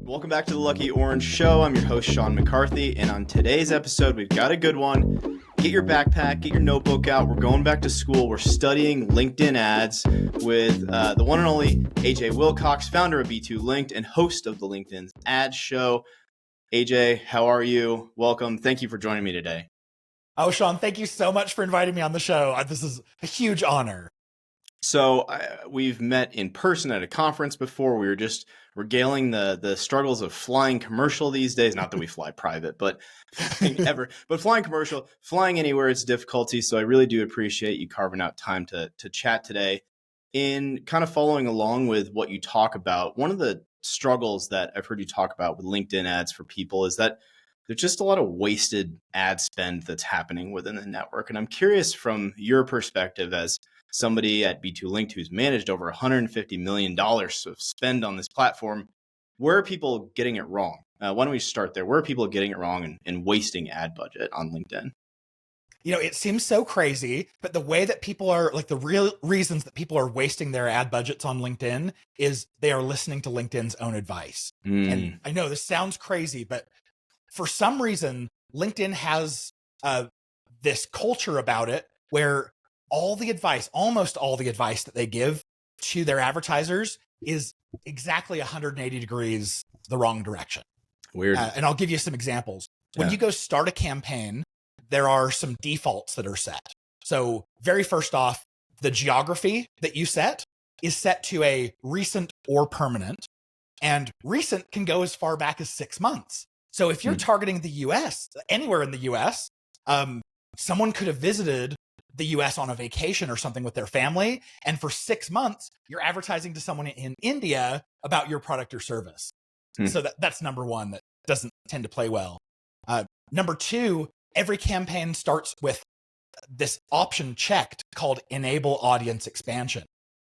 Welcome back to the Lucky Orange Show. I'm your host, Sean McCarthy, and on today's episode, we've got a good one. Get your backpack, get your notebook out. We're going back to school. We're studying LinkedIn ads with the one and only AJ Wilcox, founder of B2Linked and host of the LinkedIn Ads Show. AJ, how are you? Welcome. Thank you for joining me today. Oh, Sean, thank you so much for inviting me on the show. This is a huge honor. So we've met in person at a conference before. We were just regaling the struggles of flying commercial these days. Not that we fly private, but flying commercial, flying anywhere, it's difficulty. So I really do appreciate you carving out time to chat today. In kind of following along with what you talk about, one of the struggles that I've heard you talk about with LinkedIn ads for people is that there's just a lot of wasted ad spend that's happening within the network. And I'm curious from your perspective as somebody at B2Linked who's managed over $150 million of spend on this platform, where are people getting it wrong? Why don't we start there? Where are people getting it wrong and wasting ad budget on LinkedIn? You know, it seems so crazy, but the way that people are, like, the real reasons that people are wasting their ad budgets on LinkedIn is they are listening to LinkedIn's own advice. And I know this sounds crazy, but for some reason, LinkedIn has this culture about it where almost all the advice that they give to their advertisers is exactly 180 degrees the wrong direction. Weird. And I'll give you some examples. When you go start a campaign, there are some defaults that are set. So very first off, the geography that you set is set to a recent or permanent, and recent can go as far back as 6 months. So if you're targeting the US, anywhere in the US, someone could have visited the US on a vacation or something with their family, and for 6 months, you're advertising to someone in India about your product or service. So that's number one that doesn't tend to play well. Number two, every campaign starts with this option checked called Enable Audience Expansion.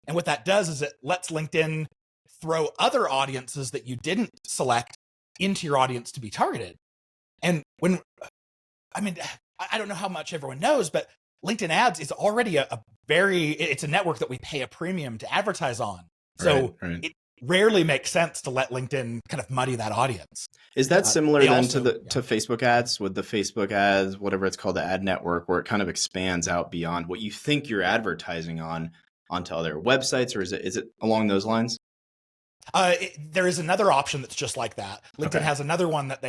And what that does is it lets LinkedIn throw other audiences that you didn't select into your audience to be targeted. And I don't know how much everyone knows, but LinkedIn ads is already it's a network that we pay a premium to advertise on. So It rarely makes sense to let LinkedIn kind of muddy that audience. Is that similar then to Facebook ads, with the Facebook ads, whatever it's called, the ad network, where it kind of expands out beyond what you think you're advertising on onto other websites, or is it along those lines? There is another option that's just like that. LinkedIn has another one that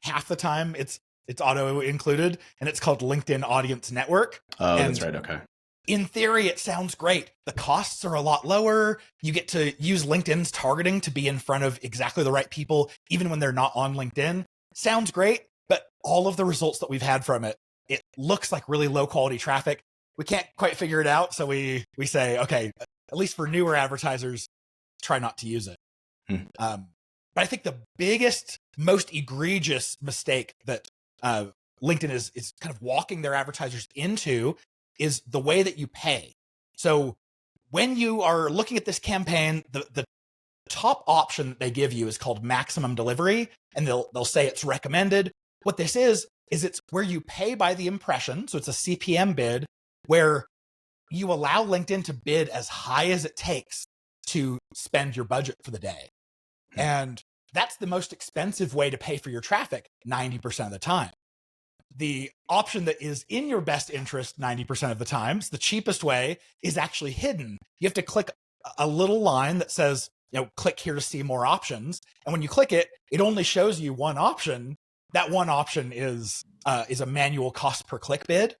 half the time it's auto included, and it's called LinkedIn Audience Network. Oh, that's right. Okay. In theory, it sounds great. The costs are a lot lower. You get to use LinkedIn's targeting to be in front of exactly the right people, even when they're not on LinkedIn. Sounds great, but all of the results that we've had from it looks like really low quality traffic. We can't quite figure it out. So we say, okay, at least for newer advertisers, try not to use it. But I think the biggest, most egregious mistake that LinkedIn is kind of walking their advertisers into is the way that you pay. So when you are looking at this campaign, the top option that they give you is called maximum delivery, and they'll say it's recommended. What this is it's where you pay by the impression. So it's a CPM bid where you allow LinkedIn to bid as high as it takes to spend your budget for the day. And that's the most expensive way to pay for your traffic 90% of the time. The option that is in your best interest 90% of the times, the cheapest way, is actually hidden. You have to click a little line that says, click here to see more options. And when you click it, it only shows you one option. That one option is a manual cost per click bid.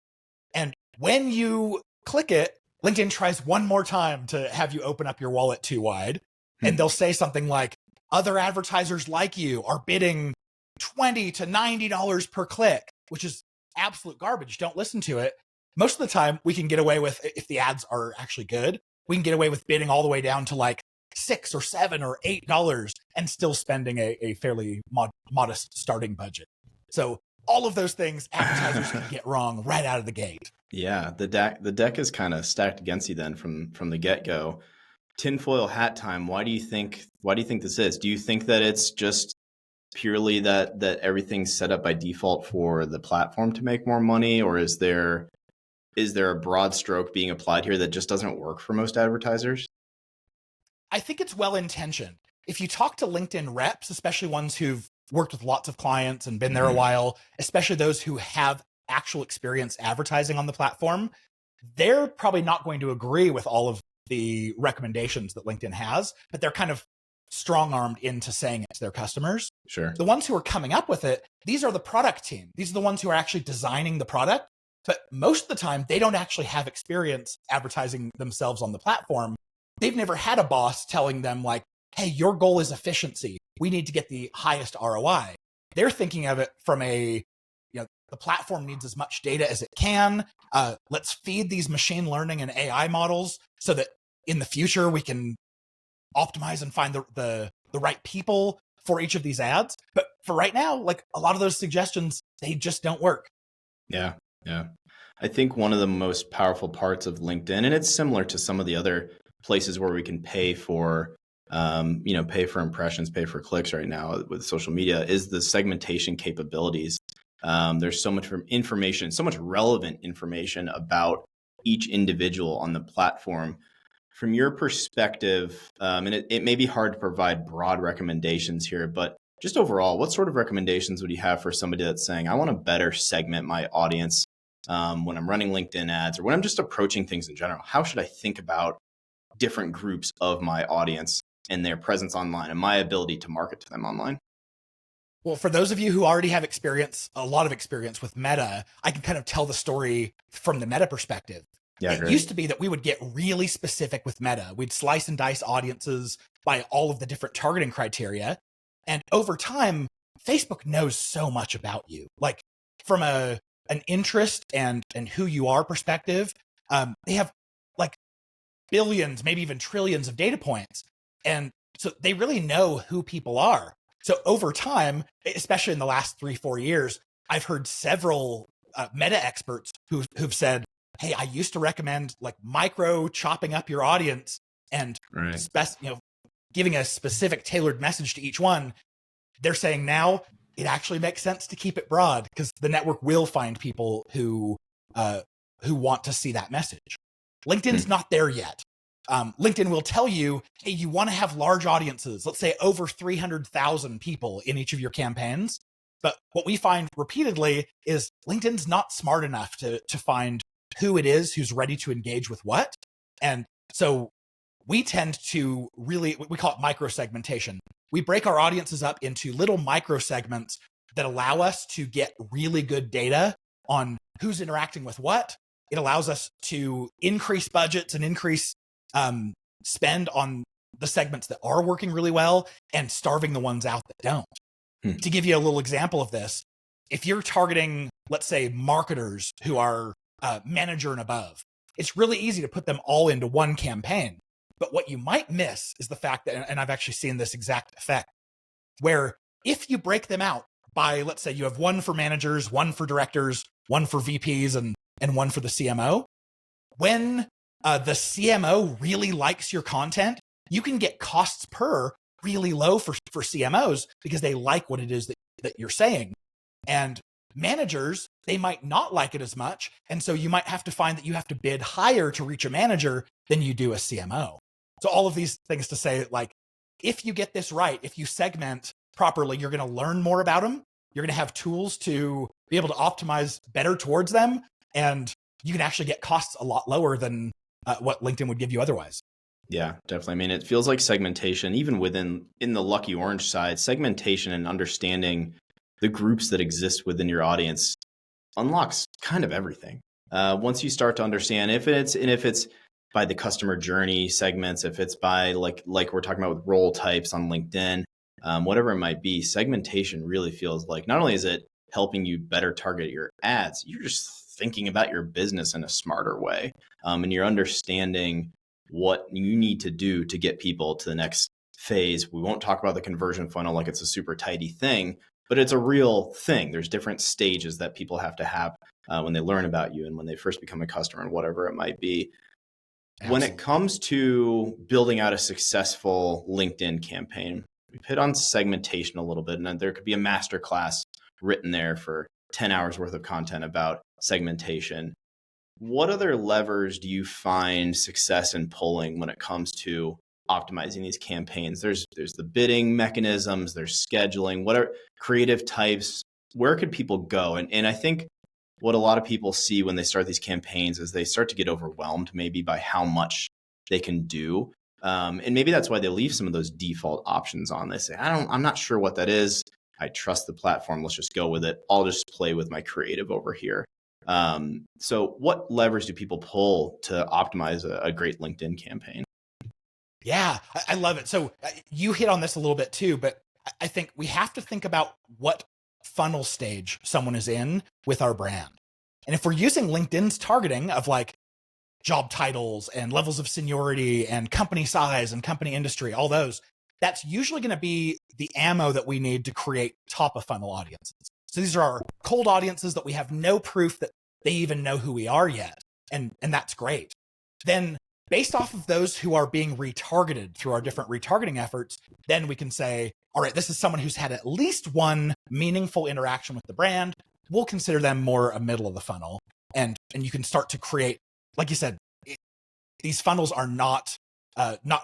And when you click it, LinkedIn tries one more time to have you open up your wallet too wide. And they'll say something like, other advertisers like you are bidding $20 to $90 per click, which is absolute garbage. Don't listen to it. Most of the time we can get away with, if the ads are actually good, we can get away with bidding all the way down to like $6 or $7 or $8 and still spending a fairly modest starting budget. So all of those things advertisers can get wrong right out of the gate. Yeah, the deck is kind of stacked against you then from the get-go. Tinfoil hat time. Why do you think this is? Do you think that it's just purely that everything's set up by default for the platform to make more money, or is there a broad stroke being applied here that just doesn't work for most advertisers? I think it's well intentioned. if you talk to LinkedIn reps, especially ones who've worked with lots of clients and been there a while, especially those who have actual experience advertising on the platform, they're probably not going to agree with all of the recommendations that LinkedIn has, but they're kind of strong-armed into saying it to their customers. Sure. The ones who are coming up with it, these are the product team. These are the ones who are actually designing the product. But most of the time, they don't actually have experience advertising themselves on the platform. They've never had a boss telling them like, hey, your goal is efficiency. We need to get the highest ROI. They're thinking of it from a, the platform needs as much data as it can. Let's feed these machine learning and AI models so that in the future we can optimize and find the right people for each of these ads. But for right now, like a lot of those suggestions, they just don't work. Yeah. I think one of the most powerful parts of LinkedIn, and it's similar to some of the other places where we can pay for, pay for impressions, pay for clicks right now with social media, is the segmentation capabilities. There's so much information, so much relevant information about each individual on the platform. From your perspective, and it may be hard to provide broad recommendations here, but just overall, what sort of recommendations would you have for somebody that's saying, I want to better segment my audience when I'm running LinkedIn ads or when I'm just approaching things in general? How should I think about different groups of my audience and their presence online and my ability to market to them online? Well, for those of you who already have a lot of experience with Meta, I can kind of tell the story from the Meta perspective. Yeah, it great. used to be that we would get really specific with Meta. We'd slice and dice audiences by all of the different targeting criteria. And over time, Facebook knows so much about you. Like from an interest and who you are perspective, they have like billions, maybe even trillions of data points. And so they really know who people are. So over time, especially in the last 3-4 years, I've heard several Meta experts who've said, hey, I used to recommend like micro chopping up your audience and giving a specific tailored message to each one. They're saying now it actually makes sense to keep it broad because the network will find people who want to see that message. LinkedIn's not there yet. LinkedIn will tell you, hey, you want to have large audiences, let's say over 300,000 people in each of your campaigns. But what we find repeatedly is LinkedIn's not smart enough to find who it is who's ready to engage with what. And so we tend to we call it micro segmentation. We break our audiences up into little micro segments that allow us to get really good data on who's interacting with what. It allows us to increase budgets and increase spend on the segments that are working really well and starving the ones out that don't. To give you a little example of this, if you're targeting, let's say, marketers who are manager and above, it's really easy to put them all into one campaign. But what you might miss is the fact that, and I've actually seen this exact effect, where if you break them out by, let's say you have one for managers, one for directors, one for VPs, and one for the CMO, when the CMO really likes your content, you can get costs per really low for CMOs because they like what it is that you're saying. And managers, they might not like it as much. And so you might have to find that you have to bid higher to reach a manager than you do a CMO. So all of these things to say, like, if you get this right, if you segment properly, you're going to learn more about them. You're going to have tools to be able to optimize better towards them. And you can actually get costs a lot lower than what LinkedIn would give you otherwise. Yeah, definitely. I mean, it feels like segmentation, even in the Lucky Orange side, segmentation and understanding the groups that exist within your audience unlocks kind of everything. Once you start to understand if it's by the customer journey segments, if it's by like we're talking about with role types on LinkedIn, whatever it might be, segmentation really feels like not only is it helping you better target your ads, you're just thinking about your business in a smarter way. And you're understanding what you need to do to get people to the next phase. We won't talk about the conversion funnel like it's a super tidy thing, but it's a real thing. There's different stages that people have to have when they learn about you and when they first become a customer and whatever it might be. Absolutely. When it comes to building out a successful LinkedIn campaign, we've hit on segmentation a little bit, and there could be a masterclass written there for 10 hours worth of content about segmentation. What other levers do you find success in pulling when it comes to optimizing these campaigns? There's the bidding mechanisms, there's scheduling, what are creative types, where could people go? And I think what a lot of people see when they start these campaigns is they start to get overwhelmed maybe by how much they can do. And maybe that's why they leave some of those default options on. They say, I'm not sure what that is. I trust the platform. Let's just go with it. I'll just play with my creative over here. So what levers do people pull to optimize a great LinkedIn campaign? Yeah, I love it. So you hit on this a little bit too, but I think we have to think about what funnel stage someone is in with our brand. And if we're using LinkedIn's targeting of like job titles and levels of seniority and company size and company industry, all those, that's usually going to be the ammo that we need to create top of funnel audiences. So these are our cold audiences that we have no proof that they even know who we are yet. And that's great. Then based off of those who are being retargeted through our different retargeting efforts, then we can say, all right, this is someone who's had at least one meaningful interaction with the brand. We'll consider them more a middle of the funnel. And you can start to create, like you said, these funnels are not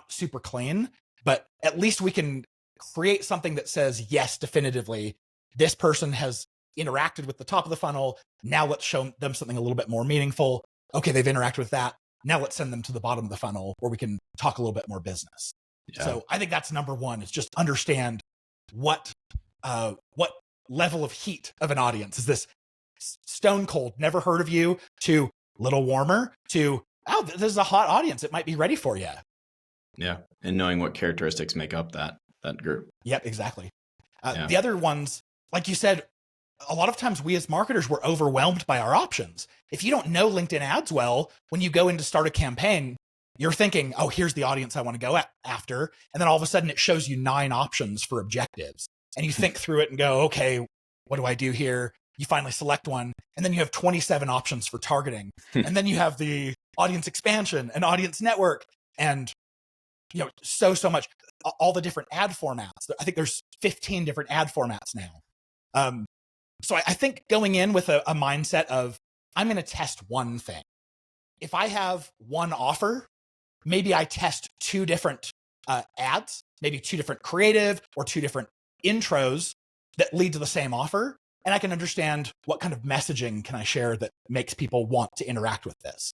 super clean, but at least we can create something that says, yes, definitively, this person has interacted with the top of the funnel. Now let's show them something a little bit more meaningful. Okay, they've interacted with that. Now let's send them to the bottom of the funnel where we can talk a little bit more business. Yeah. So I think that's number one, is just understand what level of heat of an audience is this. Stone cold, never heard of you, to little warmer, to, oh, this is a hot audience. It might be ready for you. Yeah. And knowing what characteristics make up that group. Yep, exactly. The other ones, like you said, a lot of times we as marketers were overwhelmed by our options. If you don't know LinkedIn ads well, when you go in to start a campaign, you're thinking, oh, here's the audience I want to go after. And then all of a sudden it shows you 9 options for objectives. And you think through it and go, okay, what do I do here? You finally select one. And then you have 27 options for targeting. And then you have the audience expansion and audience network and, so much, all the different ad formats. I think there's 15 different ad formats now. So I think going in with a mindset of, I'm going to test one thing. If I have one offer, maybe I test 2 different ads, maybe 2 different creative or 2 different intros that lead to the same offer. And I can understand what kind of messaging can I share that makes people want to interact with this.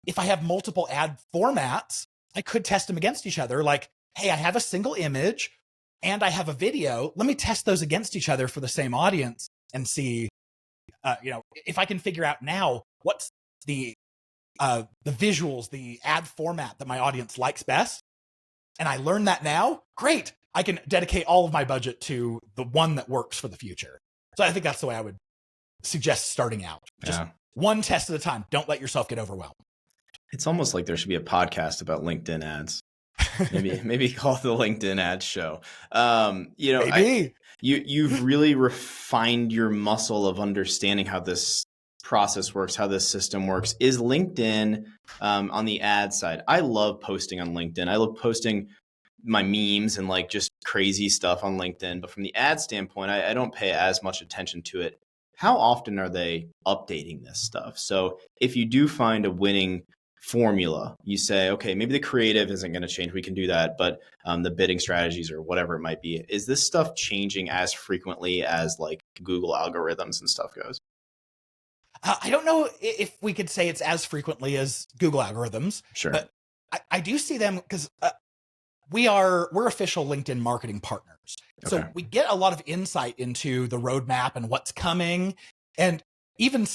If I have multiple ad formats, I could test them against each other. Like, hey, I have a single image and I have a video. Let me test those against each other for the same audience and see, if I can figure out now what's the visuals, the ad format that my audience likes best. And I learn that now, great. I can dedicate all of my budget to the one that works for the future. So I think that's the way I would suggest starting out. Just one test at a time. Don't let yourself get overwhelmed. It's almost like there should be a podcast about LinkedIn ads. Maybe call it the LinkedIn Ads Show. Maybe. You've really refined your muscle of understanding how this process works, how this system works. Is LinkedIn on the ad side? I love posting on LinkedIn. I love posting my memes and like just crazy stuff on LinkedIn. But from the ad standpoint, I don't pay as much attention to it. How often are they updating this stuff? So if you do find a winning formula, you say, okay, maybe the creative isn't going to change. We can do that. But the bidding strategies or whatever it might be, is this stuff changing as frequently as like Google algorithms and stuff goes? I don't know if we could say it's as frequently as Google algorithms. Sure. But I do see them because we're official LinkedIn marketing partners. Okay. So we get a lot of insight into the roadmap and what's coming. And even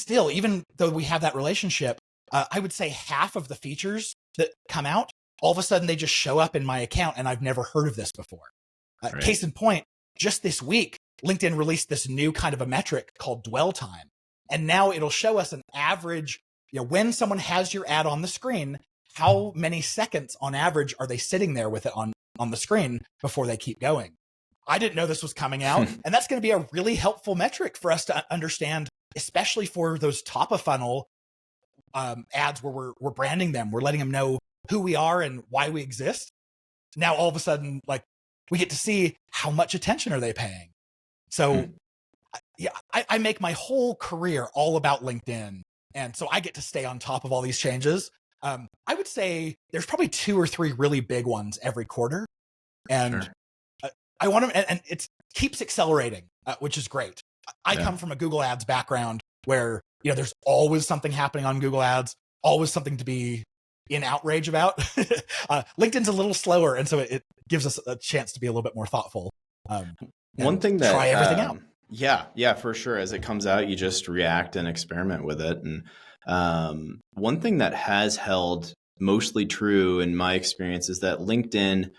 though we have that relationship, I would say half of the features that come out, all of a sudden they just show up in my account and I've never heard of this before. Right. Case in point, just this week, LinkedIn released this new kind of a metric called dwell time. And now it'll show us an average, when someone has your ad on the screen, how many seconds on average are they sitting there with it on the screen before they keep going? I didn't know this was coming out. And that's going to be a really helpful metric for us to understand, especially for those top of funnel ads where we're branding them. We're letting them know who we are and why we exist. Now, all of a sudden, like, we get to see how much attention are they paying. So I make my whole career all about LinkedIn. And so I get to stay on top of all these changes. I would say there's probably 2 or 3 really big ones every quarter. And Sure. I want them, and it keeps accelerating, which is great. I come from a Google Ads background where, there's always something happening on Google Ads, always something to be in outrage about. LinkedIn's a little slower, and so it gives us a chance to be a little bit more thoughtful. One thing that try everything out. Yeah, for sure. As it comes out, you just react and experiment with it. And one thing that has held mostly true in my experience is that LinkedIn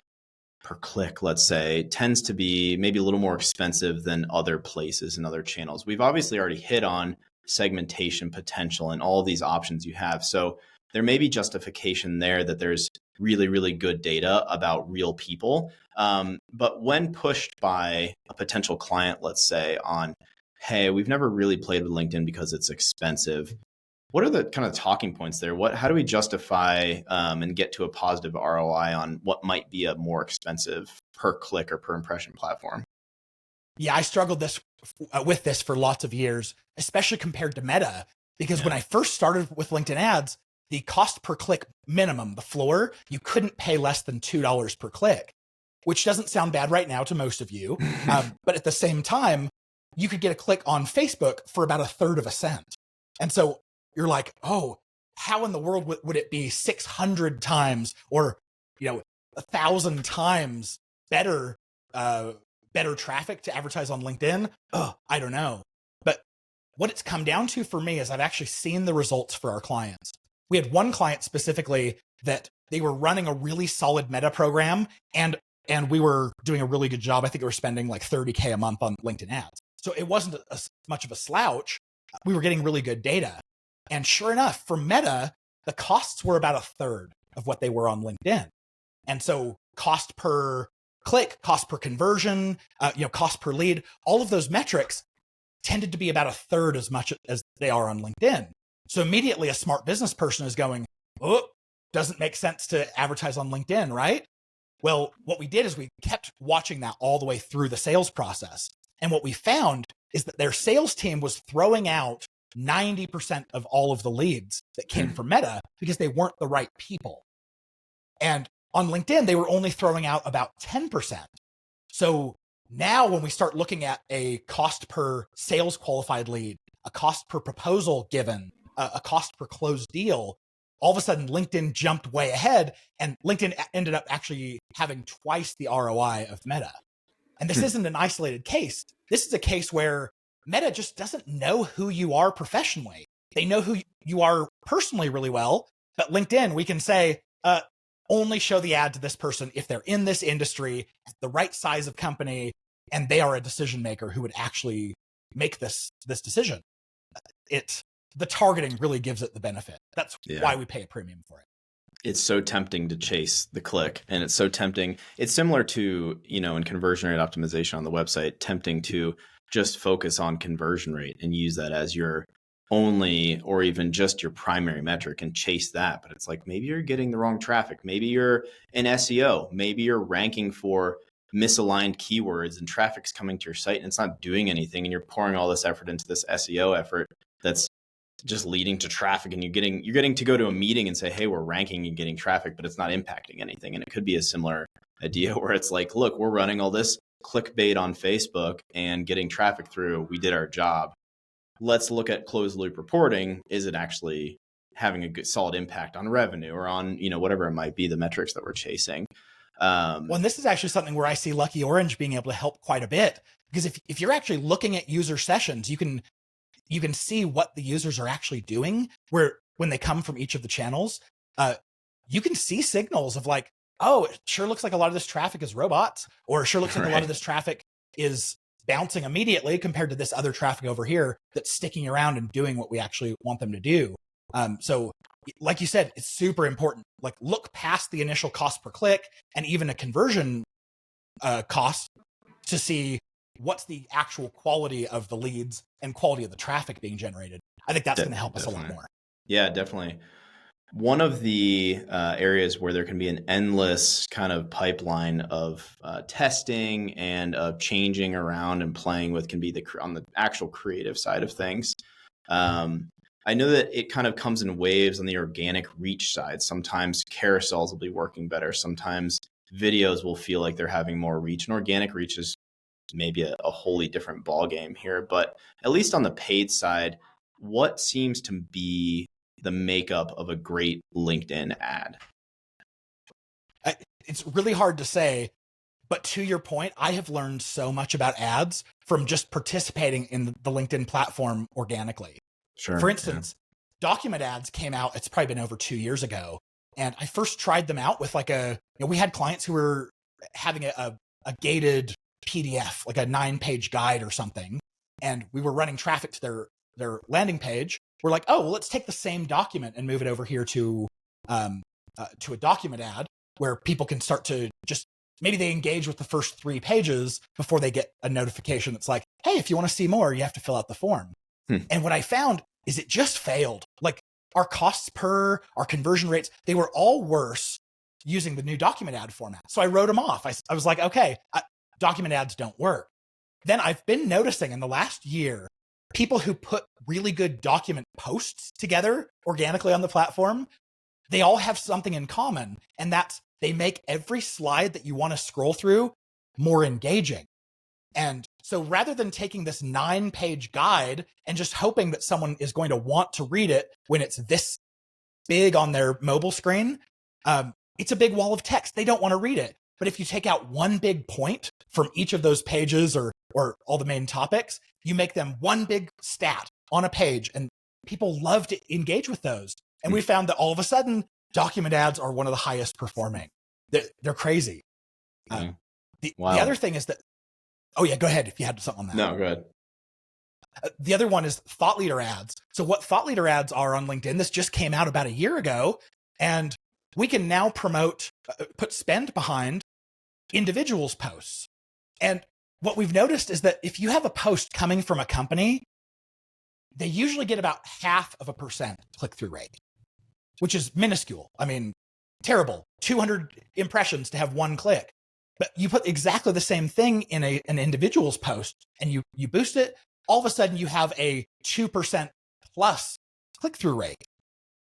per click, let's say, tends to be maybe a little more expensive than other places and other channels. We've obviously already hit on segmentation potential and all of these options you have. So there may be justification there that there's really, really good data about real people. But when pushed by a potential client, let's say, on, hey, we've never really played with LinkedIn because it's expensive. What are the kind of talking points there? How do we justify and get to a positive ROI on what might be a more expensive per click or per impression platform? Yeah, I struggled with this for lots of years, especially compared to Meta, because when I first started with LinkedIn ads, the cost per click minimum, the floor, you couldn't pay less than $2 per click, which doesn't sound bad right now to most of you. But at the same time, you could get a click on Facebook for about 1/3 of a cent. And so you're like, oh, how in the world would it be 600 times or, 1,000 times better traffic to advertise on LinkedIn? I don't know. But what it's come down to for me is I've actually seen the results for our clients. We had one client specifically that they were running a really solid Meta program and we were doing a really good job. I think we were spending like $30K a month on LinkedIn ads. So it wasn't much of a slouch. We were getting really good data. And sure enough, for Meta, the costs were about 1/3 of what they were on LinkedIn. And so cost per click, cost per conversion, cost per lead, all of those metrics tended to be about 1/3 as much as they are on LinkedIn. So immediately a smart business person is going, oh, doesn't make sense to advertise on LinkedIn, right? Well, what we did is we kept watching that all the way through the sales process. And what we found is that their sales team was throwing out 90% of all of the leads that came from Meta because they weren't the right people. And on LinkedIn, they were only throwing out about 10%. So now when we start looking at a cost per sales qualified lead, a cost per proposal given, a cost per closed deal, all of a sudden LinkedIn jumped way ahead and LinkedIn ended up actually having twice the ROI of Meta. And this isn't an isolated case. This is a case where Meta just doesn't know who you are professionally. They know who you are personally really well, but LinkedIn, we can say, only show the ad to this person if they're in this industry, at the right size of company, and they are a decision maker who would actually make this decision. The targeting really gives it the benefit. That's why we pay a premium for it. It's so tempting to chase the click, and it's so tempting. It's similar to, in conversion rate optimization on the website, tempting to just focus on conversion rate and use that as your only or even just your primary metric and chase that. But it's like, maybe you're getting the wrong traffic. Maybe you're in SEO. Maybe you're ranking for misaligned keywords and traffic's coming to your site and it's not doing anything. And you're pouring all this effort into this SEO effort that's just leading to traffic, and you're getting to go to a meeting and say, hey, we're ranking and getting traffic, but it's not impacting anything. And it could be a similar idea where it's like, look, we're running all this clickbait on Facebook and getting traffic through. We did our job. Let's look at closed loop reporting. Is it actually having a good solid impact on revenue or on, whatever it might be, the metrics that we're chasing? Well, and this is actually something where I see Lucky Orange being able to help quite a bit, because if you're actually looking at user sessions, you can see what the users are actually doing when they come from each of the channels. You can see signals of like, oh, it sure looks like a lot of this traffic is robots, or it sure looks like a lot of this traffic is bouncing immediately compared to this other traffic over here that's sticking around and doing what we actually want them to do. So like you said, it's super important. Like, look past the initial cost per click and even a conversion cost to see what's the actual quality of the leads and quality of the traffic being generated. I think that's going to help us a lot more. Yeah, definitely. One of the areas where there can be an endless kind of pipeline of testing and of changing around and playing with can be on the actual creative side of things. I know that it kind of comes in waves on the organic reach side. Sometimes carousels will be working better. Sometimes videos will feel like they're having more reach, and organic reach is maybe a wholly different ball game here. But at least on the paid side, what seems to be the makeup of a great LinkedIn ad? It's really hard to say, but to your point, I have learned so much about ads from just participating in the LinkedIn platform organically. Sure. For instance, document ads came out, it's probably been over 2 years ago. And I first tried them out with we had clients who were having a gated PDF, like a 9-page guide or something. And we were running traffic to their landing page. We're like, oh, well, let's take the same document and move it over here to a document ad where people can start to just, maybe they engage with the first 3 pages before they get a notification that's like, hey, if you want to see more, you have to fill out the form. And what I found is it just failed. Like our costs per, our conversion rates, they were all worse using the new document ad format. So I wrote them off. I was like, okay, document ads don't work. Then I've been noticing in the last year, people who put really good document posts together organically on the platform, they all have something in common. And that's they make every slide that you want to scroll through more engaging. And so rather than taking this 9-page guide and just hoping that someone is going to want to read it when it's this big on their mobile screen, it's a big wall of text. They don't want to read it. But if you take out one big point from each of those pages or all the main topics, you make them one big stat on a page, and people love to engage with those. And we found that all of a sudden, document ads are one of the highest performing. They're crazy. Wow. The other thing is that, oh yeah, go ahead if you had something on that. No, go ahead. The other one is thought leader ads. So what thought leader ads are on LinkedIn, this just came out about a year ago, and we can now put spend behind individuals' posts. And what we've noticed is that if you have a post coming from a company, they usually get about 0.5% click-through rate, which is minuscule. I mean, terrible. 200 impressions to have 1 click. But you put exactly the same thing in an individual's post and you boost it, all of a sudden you have a 2% plus click-through rate.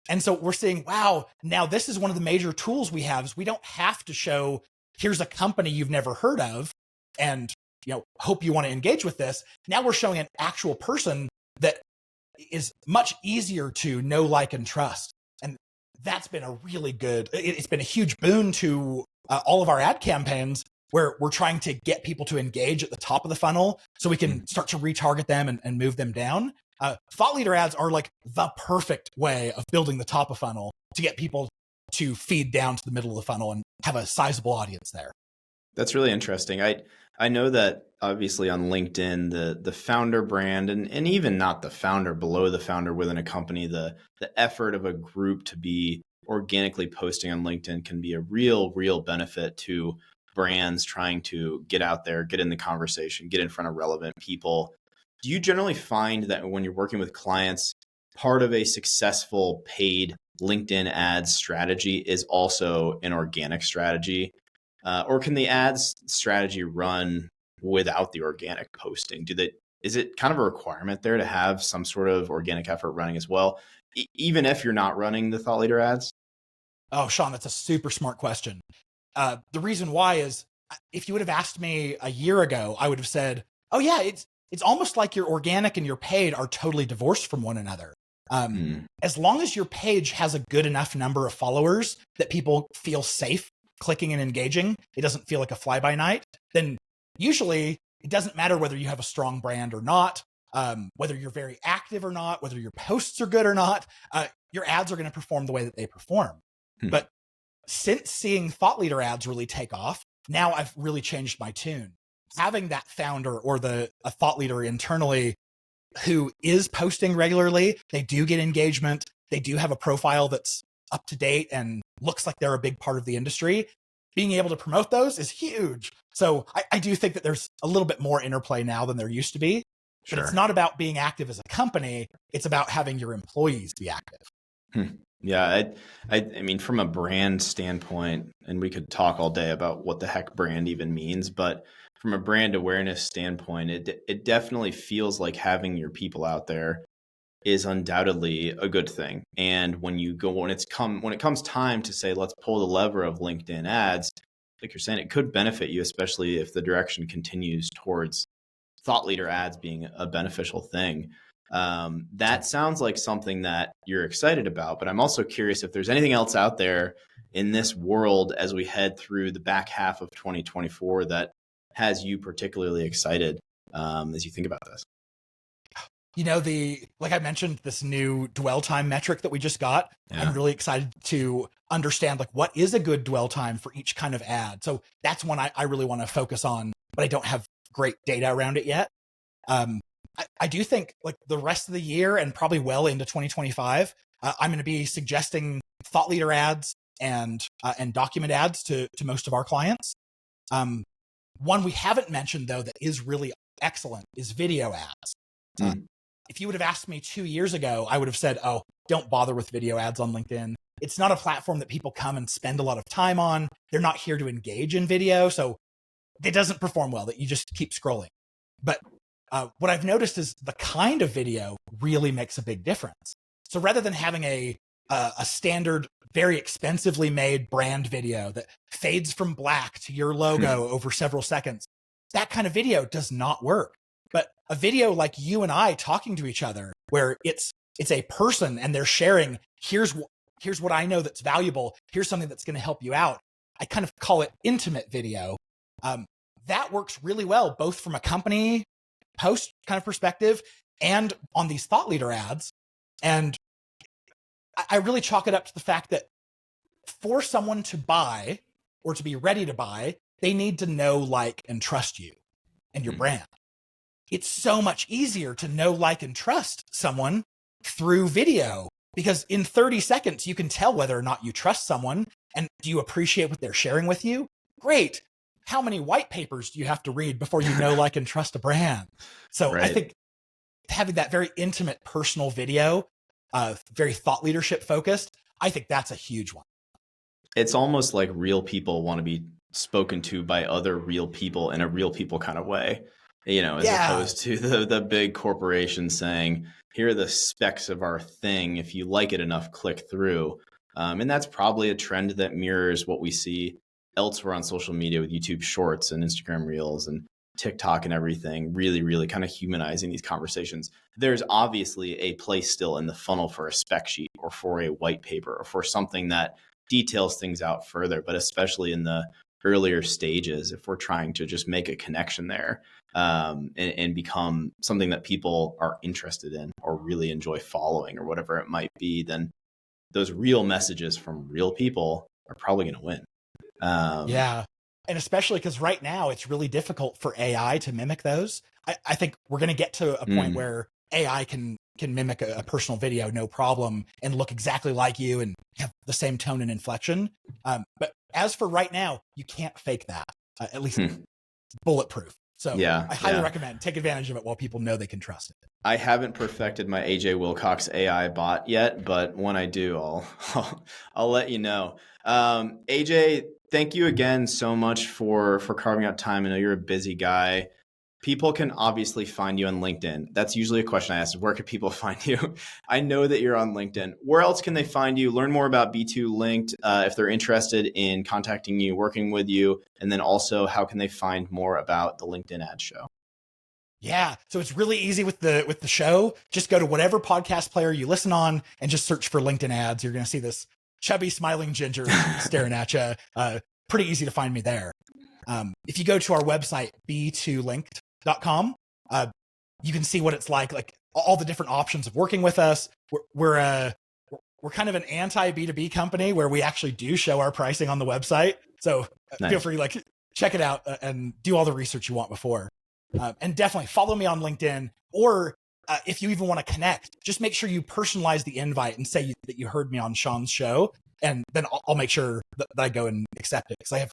And so we're seeing, wow, now this is one of the major tools we have is we don't have to show, here's a company you've never heard of and hope you want to engage with this. Now we're showing an actual person that is much easier to know, like, and trust. And that's been a really good, it's been a huge boon to all of our ad campaigns where we're trying to get people to engage at the top of the funnel so we can start to retarget them and move them down. Thought leader ads are like the perfect way of building the top of funnel to get people to feed down to the middle of the funnel and have a sizable audience there. That's really interesting. I know that obviously on LinkedIn, the founder brand and even not the founder, below the founder within a company, the effort of a group to be organically posting on LinkedIn can be a real benefit to brands trying to get out there, get in the conversation, get in front of relevant people. Do you generally find that when you're working with clients, part of a successful paid LinkedIn ads strategy is also an organic strategy? Or can the ads strategy run without the organic posting? Is it kind of a requirement there to have some sort of organic effort running as well, even if you're not running the thought leader ads? Oh, Sean, that's a super smart question. The reason why is if you would have asked me a year ago, I would have said, oh yeah, it's almost like your organic and your paid are totally divorced from one another. As long as your page has a good enough number of followers that people feel safe clicking and engaging, it doesn't feel like a fly-by-night, then usually it doesn't matter whether you have a strong brand or not, whether you're very active or not, whether your posts are good or not, your ads are going to perform the way that they perform. But since seeing thought leader ads really take off, now I've really changed my tune. Having that founder or a thought leader internally who is posting regularly, they do get engagement, they do have a profile that's up to date and looks like they're a big part of the industry. Being able to promote those is huge. So I do think that there's a little bit more interplay now than there used to be. Sure. But it's not about being active as a company. It's about having your employees be active. Yeah, I mean, from a brand standpoint, and we could talk all day about what the heck brand even means, but from a brand awareness standpoint, it definitely feels like having your people out there is undoubtedly a good thing. And when it comes time to say, let's pull the lever of LinkedIn ads, like you're saying, it could benefit you, especially if the direction continues towards thought leader ads being a beneficial thing. That sounds like something that you're excited about, but I'm also curious if there's anything else out there in this world as we head through the back half of 2024 that has you particularly excited as you think about this. Like I mentioned, this new dwell time metric that we just got, I'm really excited to understand like what is a good dwell time for each kind of ad. So that's one I really want to focus on, but I don't have great data around it yet. I do think like the rest of the year and probably well into 2025, I'm going to be suggesting thought leader ads and document ads to most of our clients. One we haven't mentioned though that is really excellent is video ads. If you would have asked me 2 years ago, I would have said, oh, don't bother with video ads on LinkedIn. It's not a platform that people come and spend a lot of time on. They're not here to engage in video. So it doesn't perform well that you just keep scrolling. But what I've noticed is the kind of video really makes a big difference. So rather than having a standard, very expensively made brand video that fades from black to your logo over several seconds, that kind of video does not work. But a video like you and I talking to each other, where it's a person and they're sharing, here's what I know that's valuable. Here's something that's going to help you out. I kind of call it intimate video. That works really well, both from a company post kind of perspective and on these thought leader ads. And I really chalk it up to the fact that for someone to buy or to be ready to buy, they need to know, like, and trust you and your brand. It's so much easier to know, like, and trust someone through video because in 30 seconds, you can tell whether or not you trust someone and do you appreciate what they're sharing with you? Great. How many white papers do you have to read before you know, like, and trust a brand? So I think having that very intimate personal video, very thought leadership focused, I think that's a huge one. It's almost like real people want to be spoken to by other real people in a real people kind of way. As opposed to the big corporation saying, here are the specs of our thing. If you like it enough, click through. And that's probably a trend that mirrors what we see elsewhere on social media with YouTube Shorts and Instagram Reels and TikTok and everything, really, really kind of humanizing these conversations. There's obviously a place still in the funnel for a spec sheet or for a white paper or for something that details things out further, but especially in the earlier stages, if we're trying to just make a connection there and become something that people are interested in or really enjoy following or whatever it might be, then those real messages from real people are probably going to win. And especially because right now it's really difficult for AI to mimic those. I think we're going to get to a point where AI can mimic a personal video, no problem, and look exactly like you and have the same tone and inflection. But as for right now, you can't fake that, at least bulletproof. So I highly recommend take advantage of it while people know they can trust it. I haven't perfected my AJ Wilcox AI bot yet, but when I do, I'll let you know. AJ, thank you again so much for carving out time. I know you're a busy guy. People can obviously find you on LinkedIn. That's usually a question I ask. Where can people find you? I know that you're on LinkedIn. Where else can they find you? Learn more about B2Linked if they're interested in contacting you, working with you. And then also, how can they find more about the LinkedIn Ad Show? Yeah, so it's really easy with the show. Just go to whatever podcast player you listen on and just search for LinkedIn ads. You're going to see this chubby, smiling ginger staring at you. Pretty easy to find me there. If you go to our website, B2Linked.com, you can see what it's like all the different options of working with us. We're kind of an anti B2B company where we actually do show our pricing on the website. So feel free, check it out and do all the research you want before. And definitely follow me on LinkedIn, or if you even want to connect, just make sure you personalize the invite and say that you heard me on Sean's show, and then I'll make sure that I go and accept it because I have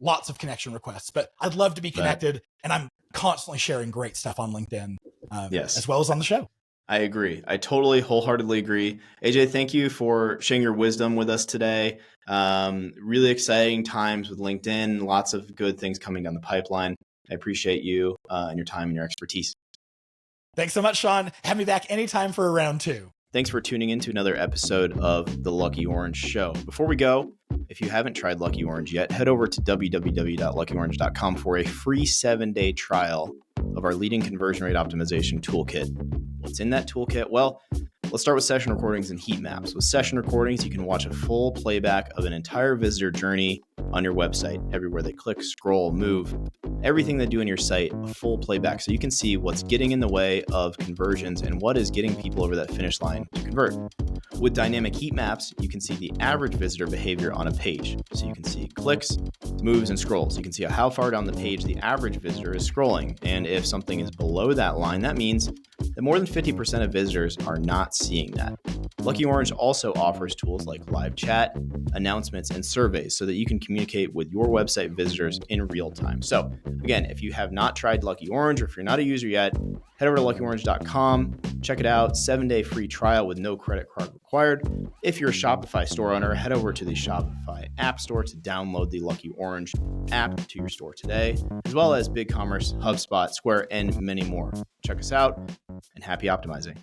lots of connection requests. But I'd love to be connected, and I'm constantly sharing great stuff on LinkedIn, as well as on the show. I agree. I totally wholeheartedly agree. AJ, thank you for sharing your wisdom with us today. Really exciting times with LinkedIn, lots of good things coming down the pipeline. I appreciate you and your time and your expertise. Thanks so much, Sean. Have me back anytime for a round 2. Thanks for tuning in to another episode of The Lucky Orange Show. Before we go, if you haven't tried Lucky Orange yet, head over to www.luckyorange.com for a free 7-day trial of our leading conversion rate optimization toolkit. What's in that toolkit? Well, let's start with session recordings and heat maps. With session recordings, you can watch a full playback of an entire visitor journey on your website. Everywhere they click, scroll, move, everything they do in your site, a full playback. So you can see what's getting in the way of conversions and what is getting people over that finish line to convert. With dynamic heat maps, you can see the average visitor behavior on a page. So you can see clicks, moves, and scrolls. You can see how far down the page the average visitor is scrolling. And if something is below that line, that means that more than 50% of visitors are not seeing that. Lucky Orange also offers tools like live chat, announcements, and surveys so that you can communicate with your website visitors in real time. So again, if you have not tried Lucky Orange or if you're not a user yet, head over to luckyorange.com, check it out, 7-day free trial with no credit card required. If you're a Shopify store owner, head over to the Shopify App Store to download the Lucky Orange app to your store today, as well as BigCommerce, HubSpot, Square, and many more. Check us out, and happy optimizing.